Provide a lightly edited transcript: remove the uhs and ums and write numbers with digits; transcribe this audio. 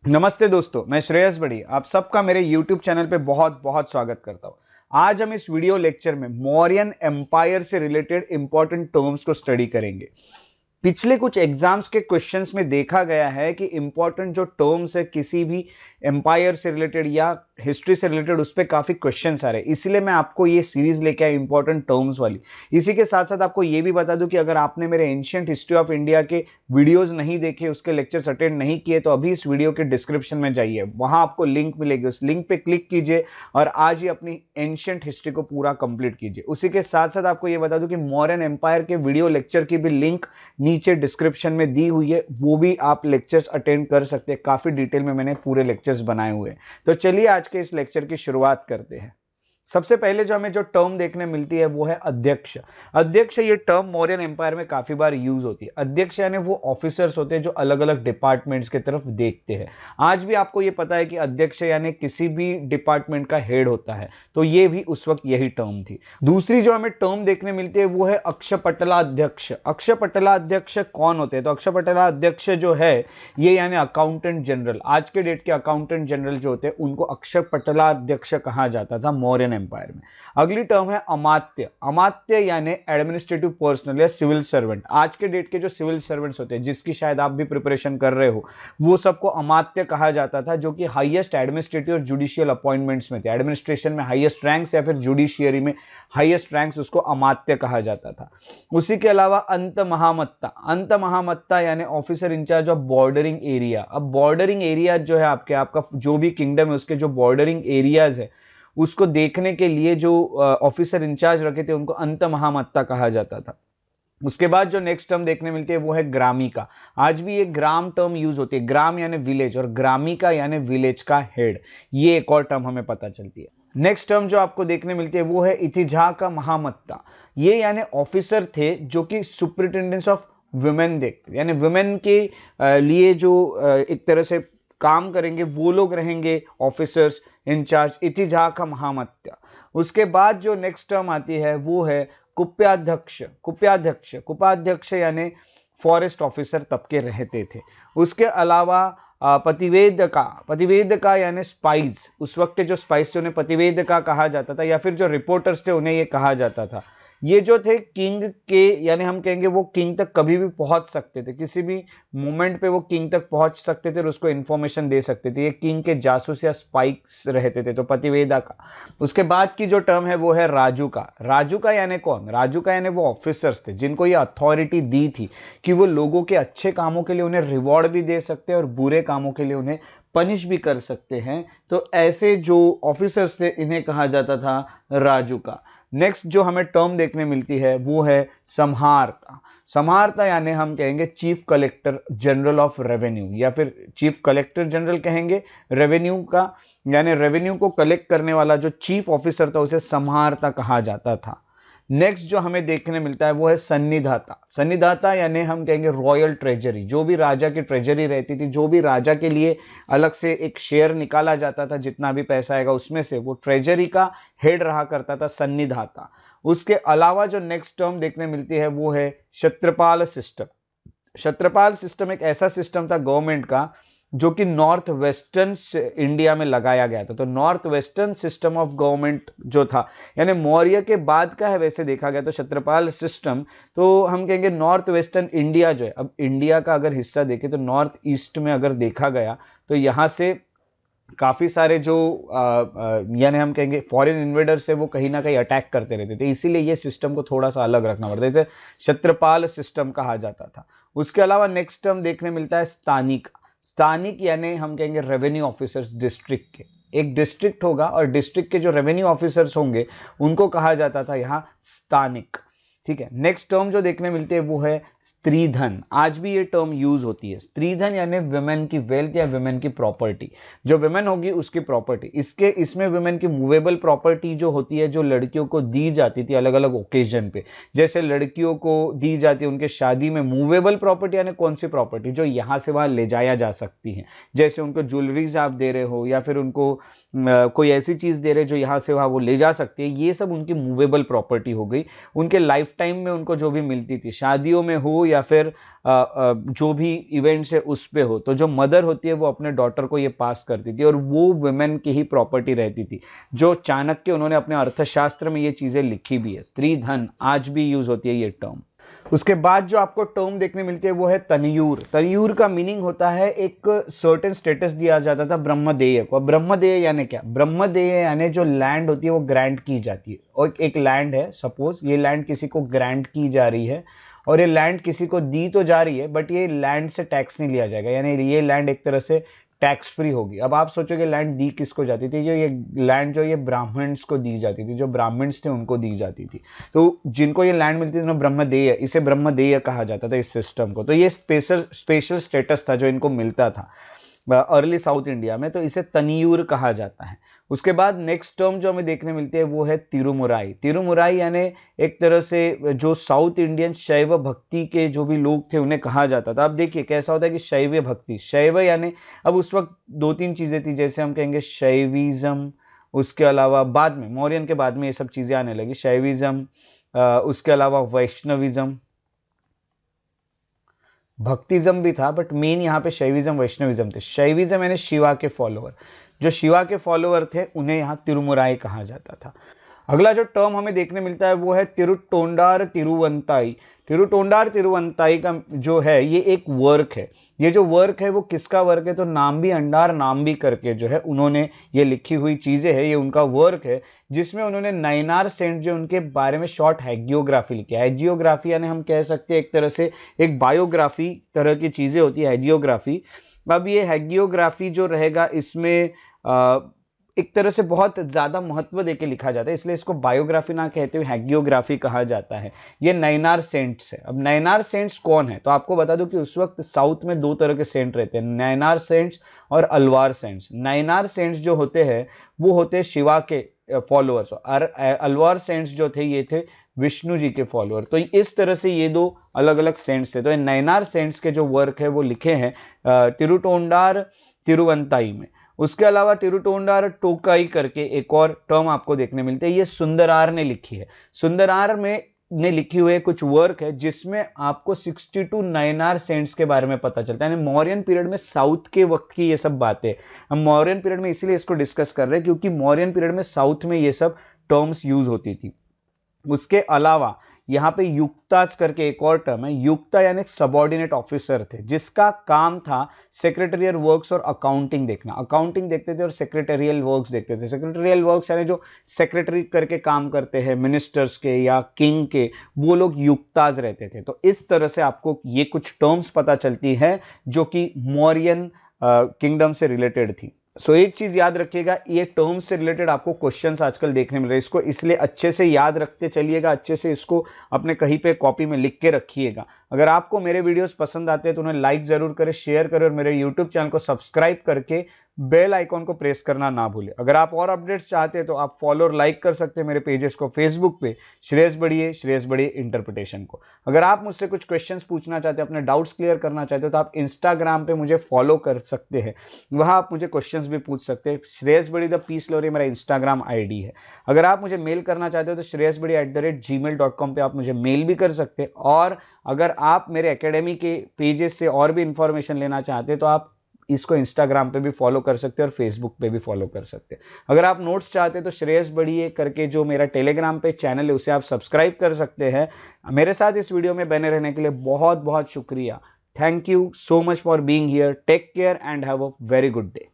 नमस्ते दोस्तों, मैं श्रेयस बड़ी आप सबका मेरे YouTube चैनल पे बहुत बहुत स्वागत करता हूँ। आज हम इस वीडियो लेक्चर में मौर्यन एम्पायर से रिलेटेड इंपॉर्टेंट टर्म्स को स्टडी करेंगे। पिछले कुछ एग्जाम्स के क्वेश्चंस में देखा गया है कि इंपॉर्टेंट जो टर्म्स है किसी भी एम्पायर से रिलेटेड या हिस्ट्री से रिलेटेड उस पर काफ़ी क्वेश्चंस आ रहे हैं, इसीलिए मैं आपको ये सीरीज लेके आया इंपॉर्टेंट टर्म्स वाली। इसी के साथ साथ आपको ये भी बता दूं कि अगर आपने मेरे एंशिएंट हिस्ट्री ऑफ इंडिया के वीडियोस नहीं देखे, उसके लेक्चर्स अटेंड नहीं किए, तो अभी इस वीडियो के डिस्क्रिप्शन में जाइए, वहां आपको लिंक मिलेगी, उस लिंक पे क्लिक कीजिए और आज ही अपनी एंशिएंट हिस्ट्री को पूरा कंप्लीट कीजिए। उसी के साथ साथ आपको ये बता दूं कि मौर्यन एम्पायर के वीडियो लेक्चर की भी लिंक नीचे डिस्क्रिप्शन में दी हुई है, वो भी आप लेक्चर्स अटेंड कर सकते हैं। काफी डिटेल में मैंने पूरे लेक्चर्स बनाए हुए हैं। तो चलिए आज के इस लेक्चर की शुरुआत करते हैं। सबसे पहले जो हमें जो टर्म देखने मिलती है वो है अध्यक्ष। अध्यक्ष ये टर्म मौर्यन एम्पायर में काफी बार यूज होती है। अध्यक्ष यानी वो ऑफिसर्स होते हैं जो अलग अलग डिपार्टमेंट्स की तरफ देखते हैं। आज भी आपको ये पता है कि अध्यक्ष यानी किसी भी डिपार्टमेंट का हेड होता है, तो ये भी उस वक्त यही टर्म थी। दूसरी जो हमें टर्म देखने मिलती है वो है अक्षपटलाध्यक्ष। अक्षपटलाध्यक्ष कौन होते हैं? तो अक्षपटलाध्यक्ष जो है ये यानी अकाउंटेंट जनरल, आज के डेट के अकाउंटेंट जनरल जो होते हैं उनको अक्षपटलाध्यक्ष कहा जाता था मौर्यन एम्पायर में। अगली टर्म है अमात्य। अमात्य यानी एडमिनिस्ट्रेटिव पर्सनल या सिविल सर्वेंट। आज के डेट के जो सिविल सर्वेंट्स होते हैं, जिसकी शायद आप भी प्रिपरेशन कर रहे हो, वो सबको अमात्य कहा जाता था, जो कि हाईएस्ट एडमिनिस्ट्रेटिव और जुडिशियल अपॉइंटमेंट्स में थे। एडमिनिस्ट्रेशन में हाईएस्ट रैंक्स या फिर जुडिशियरी में हाईएस्ट रैंक्स, उसको अमात्य कहा जाता था। उसी के अलावा अंत महामत्ता। अंत महामत्ता यानी officer in-charge of bordering area. अब बॉर्डरिंग एरिया जो है आपका जो भी किंगडम है उसके जो बॉर्डरिंग एरियाज है उसको देखने के लिए जो ऑफिसर इंचार्ज रखे थे उनको अंत महामत्ता कहा जाता था। उसके बाद जो नेक्स्ट टर्म देखने मिलती है वो है ग्रामिका। आज भी ये ग्राम टर्म यूज होती है। ग्राम यानी विलेज और ग्रामिका यानी विलेज का हेड। ये एक और टर्म हमें पता चलती है। नेक्स्ट टर्म जो आपको देखने मिलती है वो है इतिझा का महामत्ता। ये यानी ऑफिसर थे जो कि सुपरिटेंडेंस ऑफ वुमेन देखते, यानी वुमेन के लिए जो एक तरह से काम करेंगे वो लोग रहेंगे ऑफिसर्स इंचार्ज, इतिझा का महामत्या। उसके बाद जो नेक्स्ट टर्म आती है वो है कुप्याध्यक्ष। कुप्याध्यक्ष कुपाध्यक्ष यानी फॉरेस्ट ऑफिसर तब के रहते थे। उसके अलावा पतिवेदका। पतिवेदका यानी स्पाइस। उस वक्त के जो स्पाइस थे उन्हें पतिवेदका कहा जाता था, या फिर जो रिपोर्टर्स थे उन्हें ये कहा जाता था। ये जो थे किंग के, यानी हम कहेंगे वो किंग तक कभी भी पहुंच सकते थे, किसी भी मोमेंट पे वो किंग तक पहुंच सकते थे और उसको इन्फॉर्मेशन दे सकते थे। ये किंग के जासूस या स्पाइक्स रहते थे, तो पतिवेदा का। उसके बाद की जो टर्म है वो है राजुका। राजुका यानी कौन? राजुका यानी वो ऑफिसर्स थे जिनको ये अथॉरिटी दी थी कि वो लोगों के अच्छे कामों के लिए उन्हें रिवॉर्ड भी दे सकते हैं और बुरे कामों के लिए उन्हें पनिश भी कर सकते हैं। तो ऐसे जो ऑफिसर्स थे इन्हें कहा जाता था राजुका। नेक्स्ट जो हमें टर्म देखने मिलती है वो है सम्हारता। सम्हारता यानी हम कहेंगे chief collector general of revenue, या फिर चीफ कलेक्टर जनरल कहेंगे रेवेन्यू का, यानी रेवेन्यू को कलेक्ट करने वाला जो चीफ ऑफिसर था उसे सम्हारता कहा जाता था। नेक्स्ट जो हमें देखने मिलता है वो है सन्निधाता। सन्निधाता यानी हम कहेंगे रॉयल ट्रेजरी। जो भी राजा की ट्रेजरी रहती थी, जो भी राजा के लिए अलग से एक शेयर निकाला जाता था, जितना भी पैसा आएगा उसमें से, वो ट्रेजरी का हेड रहा करता था सन्निधाता। उसके अलावा जो नेक्स्ट टर्म देखने मिलती है वो है क्षत्रपाल सिस्टम। क्षत्रपाल सिस्टम एक ऐसा सिस्टम था गवर्नमेंट का जो कि नॉर्थ वेस्टर्न इंडिया में लगाया गया था। तो north western system of government जो था, यानी मौर्य के बाद का है वैसे देखा गया तो क्षत्रपाल सिस्टम, तो हम कहेंगे नॉर्थ वेस्टर्न इंडिया जो है, अब इंडिया का अगर हिस्सा देखें तो नॉर्थ ईस्ट में अगर देखा गया तो यहाँ से काफ़ी सारे जो यानी हम कहेंगे फॉरेन इन्वेडर्स है वो कहीं ना कहीं अटैक करते रहते थे, इसीलिए ये सिस्टम को थोड़ा सा अलग रखना पड़ता है, इसे क्षत्रपाल सिस्टम कहा जाता था। उसके अलावा नेक्स्ट टर्म देखने मिलता है स्थानिक। स्थानिक यानी हम कहेंगे रेवेन्यू ऑफिसर्स डिस्ट्रिक्ट के। एक डिस्ट्रिक्ट होगा और डिस्ट्रिक्ट के जो रेवेन्यू ऑफिसर्स होंगे उनको कहा जाता था यहाँ स्थानिक। ठीक है। नेक्स्ट टर्म जो देखने मिलती है वो है स्त्रीधन। आज भी ये टर्म यूज होती है। स्त्रीधन यानी वुमेन की वेल्थ या वुमेन की प्रॉपर्टी, जो वुमेन होगी उसकी प्रॉपर्टी। इसमें वुमेन की मूवेबल प्रॉपर्टी जो होती है, जो लड़कियों को दी जाती थी अलग अलग ओकेजन पे, जैसे लड़कियों को दी जाती है उनके शादी में मूवेबल प्रॉपर्टी, यानी कौन सी प्रॉपर्टी जो यहाँ से वहाँ ले जाया जा सकती है, जैसे उनको ज्वेलरीज आप दे रहे हो या फिर उनको कोई ऐसी चीज दे रहे जो यहाँ से वहाँ वो ले जा सकती है, ये सब उनकी मूवेबल प्रॉपर्टी हो गई। उनके लाइफ टाइम में उनको जो भी मिलती थी, शादियों में हो हो या फिर जो भी इवेंट्स है उस पे हो, तो जो मदर होती है वो अपने डॉटर को ये पास करती थी और वो वुमेन की ही प्रॉपर्टी रहती थी। जो चाणक्य उन्होंने अपने अर्थशास्त्र में ये चीज़ें लिखी भी है, स्त्री धन आज भी यूज होती है ये टर्म। उसके बाद जो आपको टर्म देखने मिलती है वो है तनयूर। तनयूर का मीनिंग होता है एक सर्टेन स्टेटस दिया जाता था ब्रह्मदेय को। ब्रह्मदेय यानी क्या? ब्रह्मदेय यानी जो लैंड होती है वो ग्रांट की जाती है। और एक लैंड है, सपोज ये लैंड किसी को ग्रांट की जा रही है और ये लैंड किसी को दी तो जा रही है बट ये लैंड से टैक्स नहीं लिया जाएगा, यानी ये लैंड एक तरह से टैक्स फ्री होगी। अब आप सोचोगे लैंड दी किसको जाती थी? जो ये लैंड जो ये ब्राह्मण्स को दी जाती थी, जो ब्राह्मण्स थे उनको दी जाती थी। तो जिनको ये लैंड मिलती थी उन्हें ब्रह्मदेय, इसे ब्रह्मदेय कहा जाता था इस सिस्टम को। तो ये स्पेशल स्टेटस था जो इनको मिलता था अर्ली साउथ इंडिया में, तो इसे तनियूर कहा जाता है। उसके बाद नेक्स्ट टर्म जो हमें देखने मिलती है वो है तिरुमुराई। तिरुमुराई यानी एक तरह से जो साउथ इंडियन शैव भक्ति के जो भी लोग थे उन्हें कहा जाता था। अब देखिए कैसा होता है कि शैव भक्ति, शैव यानी अब उस वक्त दो तीन चीज़ें थी, जैसे हम कहेंगे शैविज्म, उसके अलावा बाद में मौर्यन के बाद में ये सब चीज़ें आने लगी, शैविज्म, उसके अलावा वैष्णविज्म, भक्तिज्म भी था बट मेन यहाँ पे शैविज्म वैष्णविज्म थे। शैविज्म यानी शिवा के फॉलोअर, जो शिवा के फॉलोअर थे उन्हें यहाँ तिरुमुराई कहा जाता था। अगला जो टर्म हमें देखने मिलता है वो है तिरुटोंडार तिरुवंताई। तिरुटोंडार तिरुवंताई का जो है ये एक वर्क है। ये जो वर्क है वो किसका वर्क है? तो नाम्बी अंडार नाम्बी करके जो है उन्होंने ये लिखी हुई चीज़ें है, ये उनका वर्क है जिसमें उन्होंने नयनार सेंट जो उनके बारे में शॉर्ट हैगियोग्राफी लिखी है। हैगियोग्राफी यानी हम कह सकते हैं एक तरह से एक बायोग्राफी तरह की चीज़ें होती है हैगियोग्राफी। अब ये हैगियोग्राफी जो रहेगा इसमें एक तरह से बहुत ज़्यादा महत्व देके लिखा जाता है, इसलिए इसको बायोग्राफी ना कहते हुए हैगियोग्राफी कहा जाता है। ये नयनार सेंट्स है। अब नयनार सेंट्स कौन है? तो आपको बता दूं कि उस वक्त साउथ में दो तरह के सेंट रहते हैं, नयनार सेंट्स और अलवार सेंट्स। नयनार सेंट्स जो होते हैं वो होते हैं शिवा के फॉलोअर्स और अलवार सेंट्स जो थे ये थे विष्णु जी के फॉलोअर। तो इस तरह से ये दो अलग अलग सेंट्स थे। तो नयनार सेंट्स के जो वर्क है वो लिखे हैं तिरुटोंडार तिरुवंताई में। उसके अलावा तिरुटोंडार टोकाई करके एक और टर्म आपको देखने मिलते हैं, ये सुंदरार ने लिखी है। सुंदरार में ने लिखी हुई कुछ वर्क है जिसमें आपको 62 नयनार सेंट्स के बारे में पता चलता है। यानी मौर्यन पीरियड में साउथ के वक्त की ये सब बातें हम मौर्यन पीरियड में इसीलिए इसको डिस्कस कर रहे हैं क्योंकि मौर्यन पीरियड में साउथ में ये सब टर्म्स यूज होती थी। उसके अलावा यहाँ पे युक्ताज करके एक और टर्म है। युक्ता यानी सबॉर्डिनेट ऑफिसर थे जिसका काम था सेक्रेटरियल वर्क्स और अकाउंटिंग देखना। अकाउंटिंग देखते थे और सेक्रेटरियल वर्क्स देखते थे। सेक्रेटरियल वर्क्स यानी जो सेक्रेटरी करके काम करते हैं मिनिस्टर्स के या किंग के, वो लोग युक्ताज रहते थे। तो इस तरह से आपको ये कुछ टर्म्स पता चलती है जो कि मौर्यन किंगडम से रिलेटेड थी। सो एक चीज याद रखिएगा, ये टर्म्स से रिलेटेड आपको क्वेश्चंस आजकल देखने मिल रहे हैं, इसको इसलिए अच्छे से याद रखते चलिएगा, अच्छे से इसको अपने कहीं पे कॉपी में लिख के रखिएगा। अगर आपको मेरे वीडियोस पसंद आते हैं तो उन्हें लाइक जरूर करें, शेयर करें और मेरे यूट्यूब चैनल को सब्सक्राइब करके बेल आइकॉन को प्रेस करना ना भूलें। अगर आप और अपडेट्स चाहते हैं तो आप फॉलो और लाइक कर सकते हैं मेरे पेजेस को फेसबुक पे श्रेयस बड़िए इंटरप्रिटेशन को। अगर आप मुझसे कुछ क्वेश्चंस पूछना चाहते हैं, अपने डाउट्स क्लियर करना चाहते हो तो आप इंस्टाग्राम पे मुझे फॉलो कर सकते हैं, वहाँ आप मुझे क्वेश्चंस भी पूछ सकते हैं। श्रेयस बड़ी द पीस लोरी मेरा इंस्टाग्राम ID है। अगर आप मुझे मेल करना चाहते हो तो shreyasbadi@gmail.com पे आप मुझे मेल भी कर सकते हैं। और अगर आप मेरे एकेडमी के पेजेस से और भी इंफॉर्मेशन लेना चाहते हैं तो आप इसको इंस्टाग्राम पे भी फॉलो कर सकते हैं और फेसबुक पे भी फॉलो कर सकते हैं। अगर आप नोट्स चाहते हैं तो श्रेयस बड़िए करके जो मेरा टेलीग्राम पे चैनल है उसे आप सब्सक्राइब कर सकते हैं। मेरे साथ इस वीडियो में बने रहने के लिए बहुत बहुत शुक्रिया। Thank you so much for being here. Take care and have a very good day.